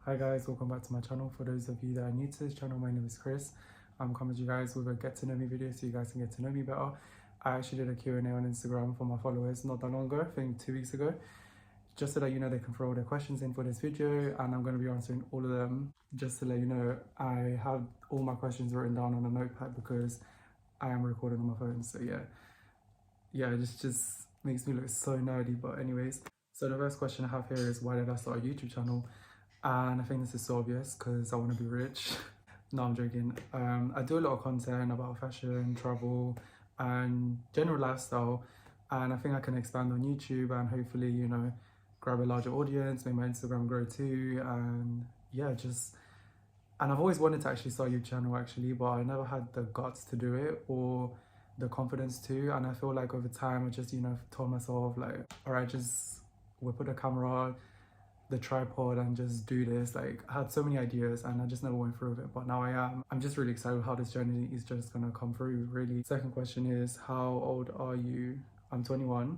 Hi guys, welcome back to my channel. For those of you that are new to this channel, my name is Chris. I'm coming to you guys with a get to know me video so you guys can get to know me better. I actually did a Q&A on Instagram for my followers not that long ago, I think 2 weeks ago, just so that you know they can throw all their questions in for this video, and I'm going to be answering all of them. Just to let you know, I have all my questions written down on a notepad because I am recording on my phone. So yeah, it just makes me look so nerdy. But anyways, so the first question I have here is, why did I start a YouTube channel? And I think this is so obvious because I want to be rich. No, I'm joking. I do a lot of content about fashion, travel, and general lifestyle. And I think I can expand on YouTube and hopefully, grab a larger audience, make my Instagram grow too. And yeah, and I've always wanted to actually start a YouTube channel actually, but I never had the guts to do it or the confidence to. And I feel like over time, I just, told myself like, all right, just whip out the camera, the tripod and just do this. Like, I had so many ideas and I just never went through with it, but now I am. I'm just really excited how this journey is just gonna come through, really. Second question is, how old are you? I'm 21.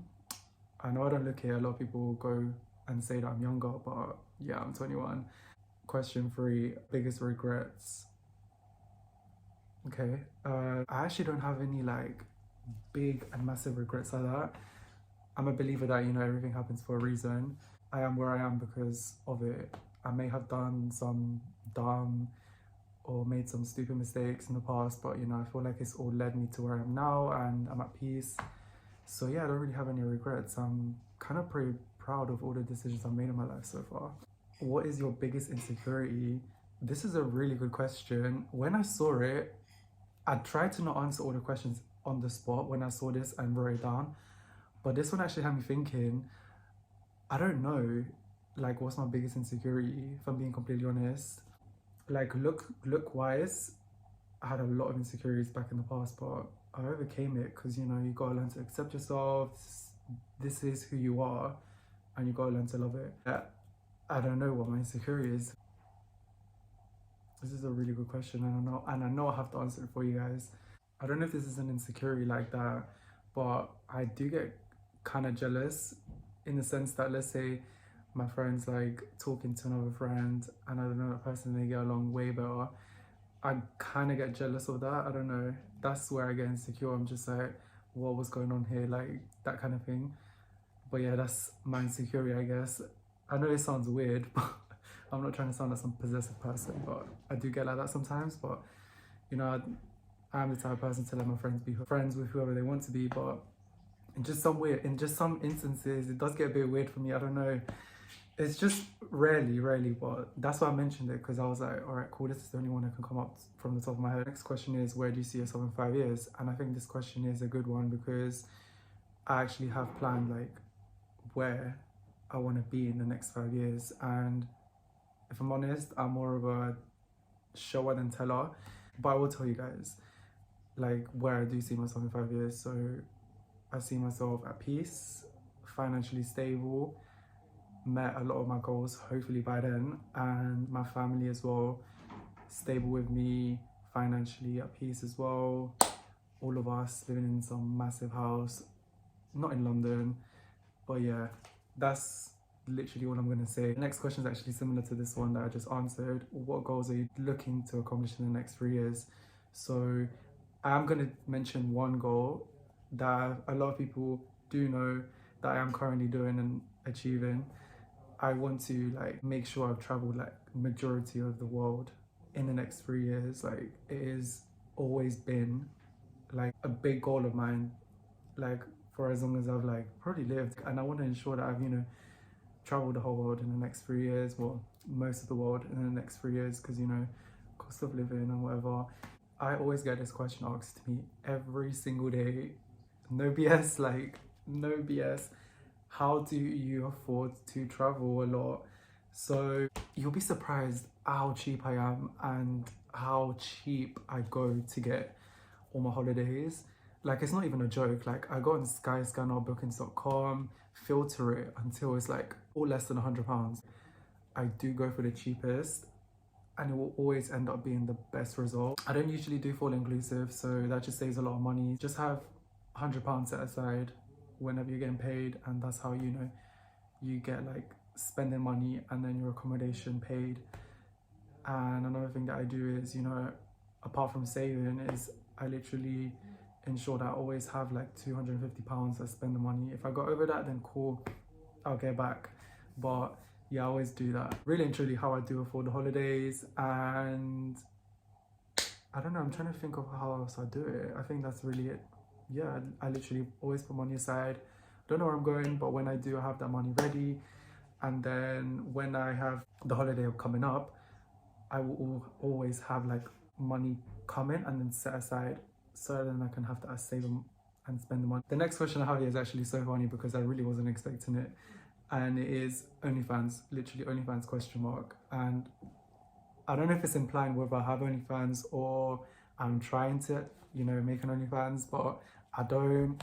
I know I don't look here, a lot of people go and say that I'm younger, but yeah, I'm 21. Question 3, biggest regrets. Okay, I actually don't have any like big and massive regrets like that. I'm a believer that, everything happens for a reason. I am where I am because of it. I may have done some dumb or made some stupid mistakes in the past, but I feel like it's all led me to where I am now and I'm at peace. So yeah, I don't really have any regrets. I'm kind of pretty proud of all the decisions I've made in my life so far. What is your biggest insecurity? This is a really good question. When I saw it, I tried to not answer all the questions on the spot when I saw this and wrote it down. But this one actually had me thinking, I don't know, like, what's my biggest insecurity, if I'm being completely honest. Like, look-wise, I had a lot of insecurities back in the past, but I overcame it because, you gotta learn to accept yourself. This is who you are, and you gotta learn to love it. I don't know what my insecurity is. This is a really good question, and I know I have to answer it for you guys. I don't know if this is an insecurity like that, but I do get kind of jealous in the sense that, let's say my friend's like talking to another friend and I don't know, that person, they get along way better. I kind of get jealous of that. I don't know. That's where I get insecure. I'm just like, what was going on here? Like, that kind of thing. But yeah, that's my insecurity, I guess. I know it sounds weird, but I'm not trying to sound like some possessive person, but I do get like that sometimes. But I'm the type of person to let my friends be friends with whoever they want to be, but in just some instances, it does get a bit weird for me. I don't know. It's just rarely, but that's why I mentioned it, because I was like, all right, cool, this is the only one that can come up from the top of my head. Next question is, where do you see yourself in 5 years? And I think this question is a good one because I actually have planned like where I want to be in the next 5 years. And if I'm honest, I'm more of a shower than teller, but I will tell you guys like where I do see myself in 5 years. So I see myself at peace, financially stable, met a lot of my goals hopefully by then, and my family as well, stable with me, financially at peace as well. All of us living in some massive house, not in London, but yeah, that's literally all I'm gonna say. The next question is actually similar to this one that I just answered. What goals are you looking to accomplish in the next 3 years? So I'm gonna mention one goal that a lot of people do know that I am currently doing and achieving. I want to like make sure I've traveled like majority of the world in the next 3 years. Like, it has always been like a big goal of mine, like for as long as I've like probably lived, and I want to ensure that I've traveled the whole world in the next 3 years, well, most of the world in the next 3 years, because cost of living and whatever. I always get this question asked to me every single day. No BS, like, no BS. How do you afford to travel a lot? So you'll be surprised how cheap I am and how cheap I go to get all my holidays. Like, it's not even a joke. Like, I go on Skyscanner, bookings.com, filter it until it's like all less than £100. I do go for the cheapest, and it will always end up being the best result. I don't usually do full inclusive, so that just saves a lot of money. Just have £100 set aside whenever you're getting paid, and that's how you get like spending money and then your accommodation paid. And another thing that I do is, you know, apart from saving, is I literally ensure that I always have like £250 to spend the money. If I go over that, then cool, I'll get back. But yeah, I always do that. Really and truly how I do it for the holidays. And I don't know, I'm trying to think of how else I do it. I think that's really it. Yeah, I literally always put money aside. Don't know where I'm going, but when I do, I have that money ready. And then when I have the holiday coming up, I will always have like money coming and then set aside, so then I can have to save them and spend the money. The next question I have here is actually so funny because I really wasn't expecting it. And it is OnlyFans, literally OnlyFans question mark. And I don't know if it's implying whether I have OnlyFans or I'm trying to, you know, make an OnlyFans, but I don't.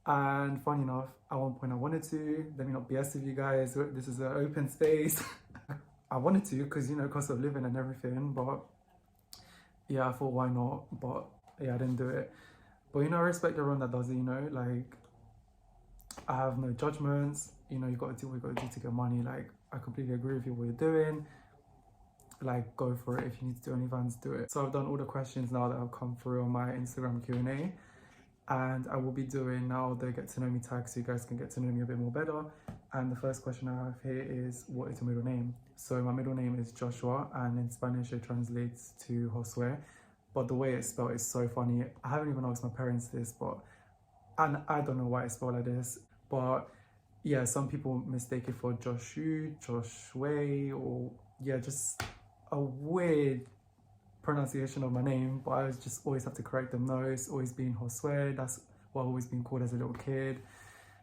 And funny enough, at one point I wanted to. Let me not BS with you guys. This is an open space. I wanted to because, you know, cost of living and everything. But yeah, I thought why not? But yeah, I didn't do it. But you know, I respect everyone that does it. You know, like I have no judgments. You know, you got to do what you got to do to get money. Like I completely agree with you what you're doing. Like go for it. If you need to do OnlyFans, do it. So I've done all the questions now that have come through on my Instagram Q&A. And I will be doing now the get to know me tag so you guys can get to know me a bit more better. And the first question I have here is, what is your middle name? So my middle name is Joshua, and in Spanish it translates to Josué, but the way it's spelled is so funny. I haven't even asked my parents this, and I don't know why it's spelled like this, but yeah, some people mistake it for Joshue, Joshue, or yeah, just a weird pronunciation of my name, but I just always have to correct them. No, it's always been Josué. That's what I've always been called as a little kid.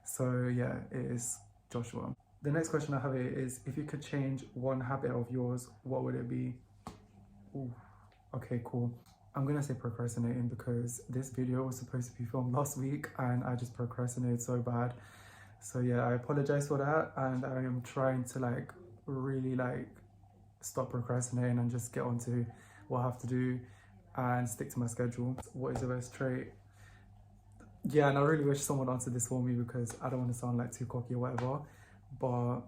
So yeah, it is Joshua. The next question I have here is, if you could change one habit of yours, what would it be? Ooh, okay, cool. I'm gonna say procrastinating because this video was supposed to be filmed last week and I just procrastinated so bad. So yeah, I apologize for that, and I am trying to like really like stop procrastinating and just get on to what I have to do and stick to my schedule. What is the best trait? Yeah, and I really wish someone answered this for me because I don't want to sound like too cocky or whatever. But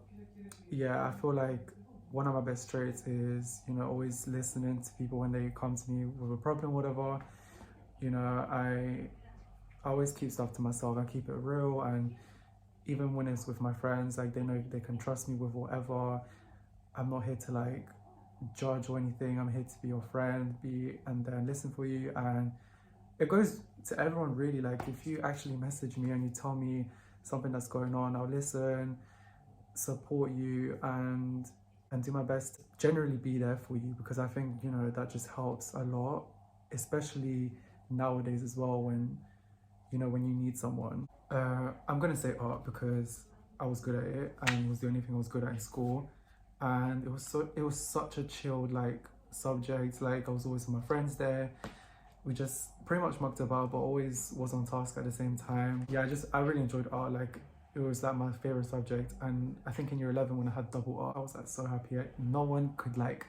yeah, I feel like one of my best traits is, you know, always listening to people when they come to me with a problem, whatever. You know, I always keep stuff to myself. I keep it real, and even when it's with my friends, like they know they can trust me with whatever. I'm not here to like judge or anything. I'm here to be your friend, and then listen for you. And it goes to everyone really. Like if you actually message me and you tell me something that's going on, I'll listen, support you, and do my best to generally be there for you, because I think, you know, that just helps a lot, especially nowadays as well, when, you know, when you need someone. I'm gonna say art because I was good at it and it was the only thing I was good at in school. And it was such a chilled like subject. Like I was always with my friends there. We just pretty much mucked about, but always was on task at the same time. Yeah, I really enjoyed art. Like it was like my favorite subject. And I think in year 11 when I had double art, I was like so happy. No one could like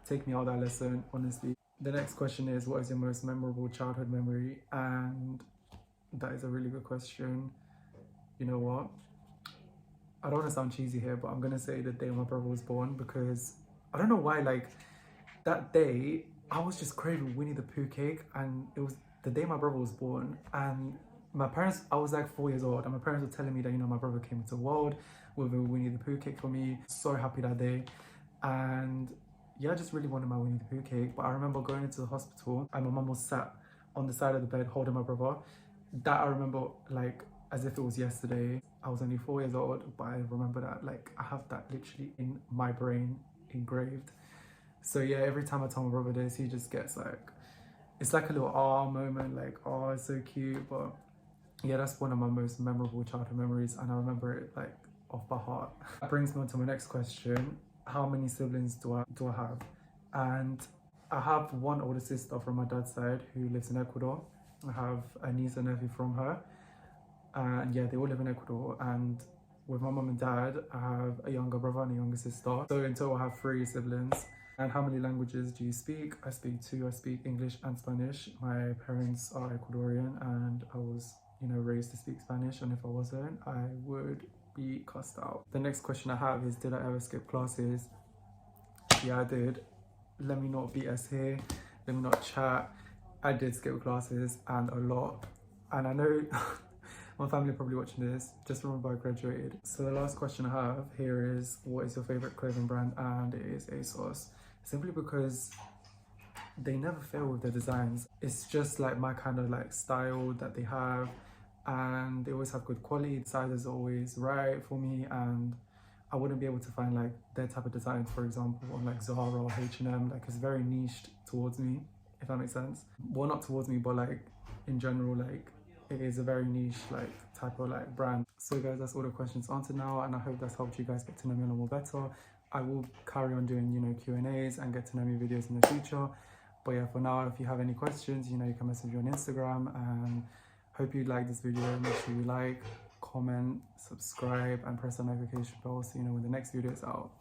take me out of that lesson, honestly. The next question is, what is your most memorable childhood memory? And that is a really good question. You know what? I don't want to sound cheesy here, but I'm going to say the day my brother was born, because I don't know why, like that day I was just craving Winnie the Pooh cake, and it was the day my brother was born. And my parents, I was like 4 years old, and my parents were telling me that, you know, my brother came into the world with a Winnie the Pooh cake for me. So happy that day. And yeah, I just really wanted my Winnie the Pooh cake. But I remember going into the hospital and my mum was sat on the side of the bed holding my brother. That I remember like as if it was yesterday. I was only 4 years old, but I remember that, like I have that literally in my brain engraved. So yeah, every time I tell my brother this, he just gets like, it's like a little moment, like, oh, it's so cute. But yeah, that's one of my most memorable childhood memories, and I remember it like off by heart. That brings me on to my next question. How many siblings do I have? And I have one older sister from my dad's side who lives in Ecuador. I have a niece and nephew from her. And yeah, they all live in Ecuador. And with my mum and dad, I have a younger brother and a younger sister. So in total, I have 3 siblings. And how many languages do you speak? I speak 2. I speak English and Spanish. My parents are Ecuadorian, and I was, you know, raised to speak Spanish. And if I wasn't, I would be cussed out. The next question I have is, did I ever skip classes? Yeah, I did. Let me not BS here. Let me not chat. I did skip classes, and a lot. And I know my family are probably watching this. Just remember I graduated. So the last question I have here is, what is your favorite clothing brand? And it is ASOS. Simply because they never fail with their designs. It's just like my kind of like style that they have, and they always have good quality. The size is always right for me, and I wouldn't be able to find like their type of designs, for example, on like Zara or H&M. Like, it's very niched towards me, if that makes sense. Well, not towards me, but like in general, like it is a very niche like type of like brand. So guys, that's all the questions answered now, and I hope that's helped you guys get to know me a little more better. I will carry on doing, you know, Q&As and get to know me videos in the future. But yeah, for now, if you have any questions, you know, you can message me on Instagram, and hope you like this video. Make sure you like, comment, subscribe, and press the notification bell so you know when the next video is out.